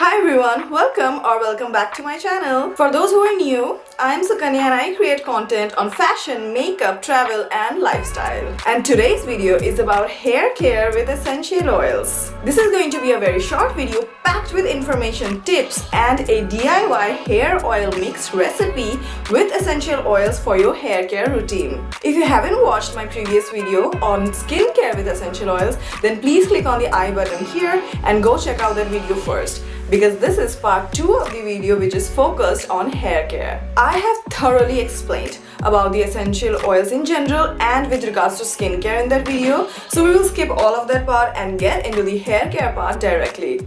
Hi everyone, welcome back to my channel. For those who are new, I am Sukanya and I create content on fashion, makeup, travel and lifestyle. And today's video is about hair care with essential oils. This is going to be a very short video packed with information, tips and a DIY hair oil mix recipe with essential oils for your hair care routine. If you haven't watched my previous video on skincare with essential oils, then please click on the I button here and go check out that video first, because this is part 2 of the video which is focused on hair care. I have thoroughly explained about the essential oils in general and with regards to skincare in that video, so we will skip all of that part and get into the hair care part directly.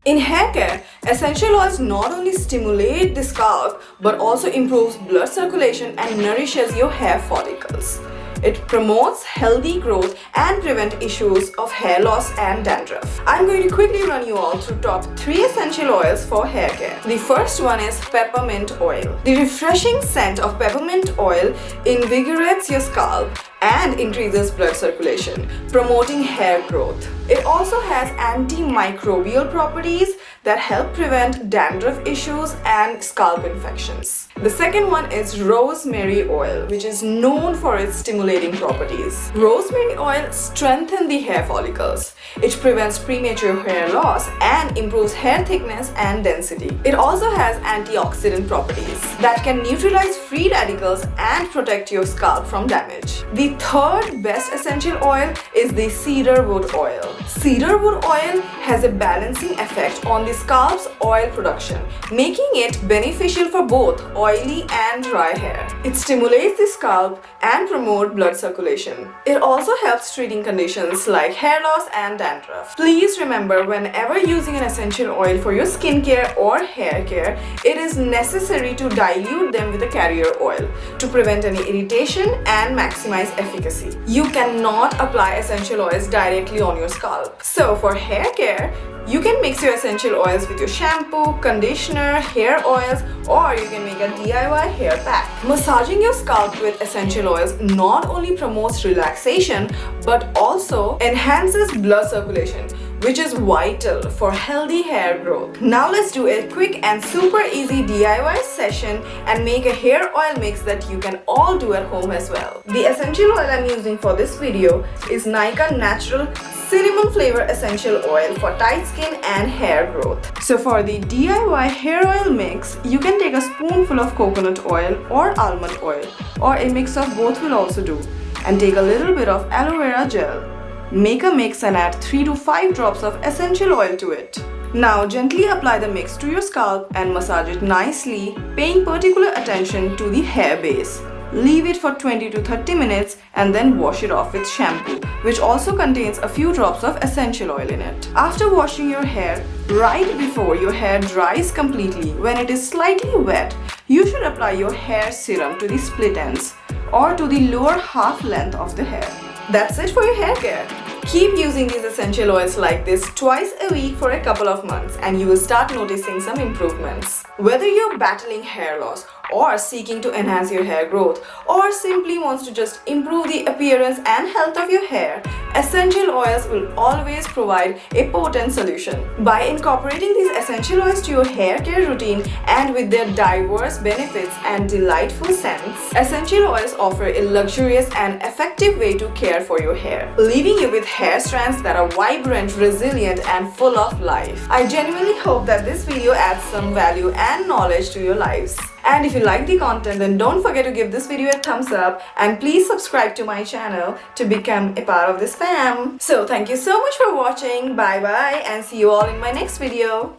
In hair care, essential oils not only stimulate the scalp but also improves blood circulation and nourishes your hair follicles. It promotes healthy growth and prevents issues of hair loss and dandruff. I'm going to quickly run you all through top 3 essential oils for hair care. The first one is peppermint oil. The refreshing scent of peppermint oil invigorates your scalp and increases blood circulation, promoting hair growth. It also has antimicrobial properties that help prevent dandruff issues and scalp infections. The second one is rosemary oil, which is known for its stimulating properties. Rosemary oil strengthens the hair follicles. It prevents premature hair loss and improves hair thickness and density. It also has antioxidant properties that can neutralize free radicals and protect your scalp from damage. The third best essential oil is the cedarwood oil. Cedarwood oil has a balancing effect on the scalp's oil production, making it beneficial for both oily and dry hair. It stimulates the scalp and promotes blood circulation. It also helps treating conditions like hair loss and dandruff. Please remember, whenever using an essential oil for your skincare or hair care, it is necessary to dilute them with a carrier oil to prevent any irritation and maximize efficacy. You cannot apply essential oils directly on your scalp. So for hair care, you can mix your essential oils with your shampoo, conditioner, hair oils, or you can make a DIY hair pack. Massaging your scalp with essential oils not only promotes relaxation but also enhances blood circulation, which is vital for healthy hair growth. Now let's do a quick and super easy DIY session and make a hair oil mix that you can all do at home as well. The essential oil I'm using for this video is Nykaa Natural Cinnamon Flavor Essential Oil for tight skin and hair growth. So for the DIY hair oil mix, you can take a spoonful of coconut oil or almond oil, or a mix of both will also do, and take a little bit of aloe vera gel. Make a mix and add 3 to 5 drops of essential oil to it. Now gently apply the mix to your scalp and massage it nicely, paying particular attention to the hair base. Leave it for 20 to 30 minutes and then wash it off with shampoo, which also contains a few drops of essential oil in it. After washing your hair, right before your hair dries completely, when it is slightly wet, you should apply your hair serum to the split ends or to the lower half length of the hair. That's it for your hair care. Keep using these essential oils like this twice a week for a couple of months and you will start noticing some improvements. Whether you're battling hair loss or seeking to enhance your hair growth or simply wants to just improve the appearance and health of your hair, essential oils will always provide a potent solution. By incorporating these essential oils to your hair care routine and with their diverse benefits and delightful scents, essential oils offer a luxurious and effective way to care for your hair, leaving you with hair strands that are vibrant, resilient and full of life. I genuinely hope that this video adds some value and knowledge to your lives. And if you like the content, then don't forget to give this video a thumbs up and please subscribe to my channel to become a part of this fam. So thank you so much for watching. Bye bye and see you all in my next video.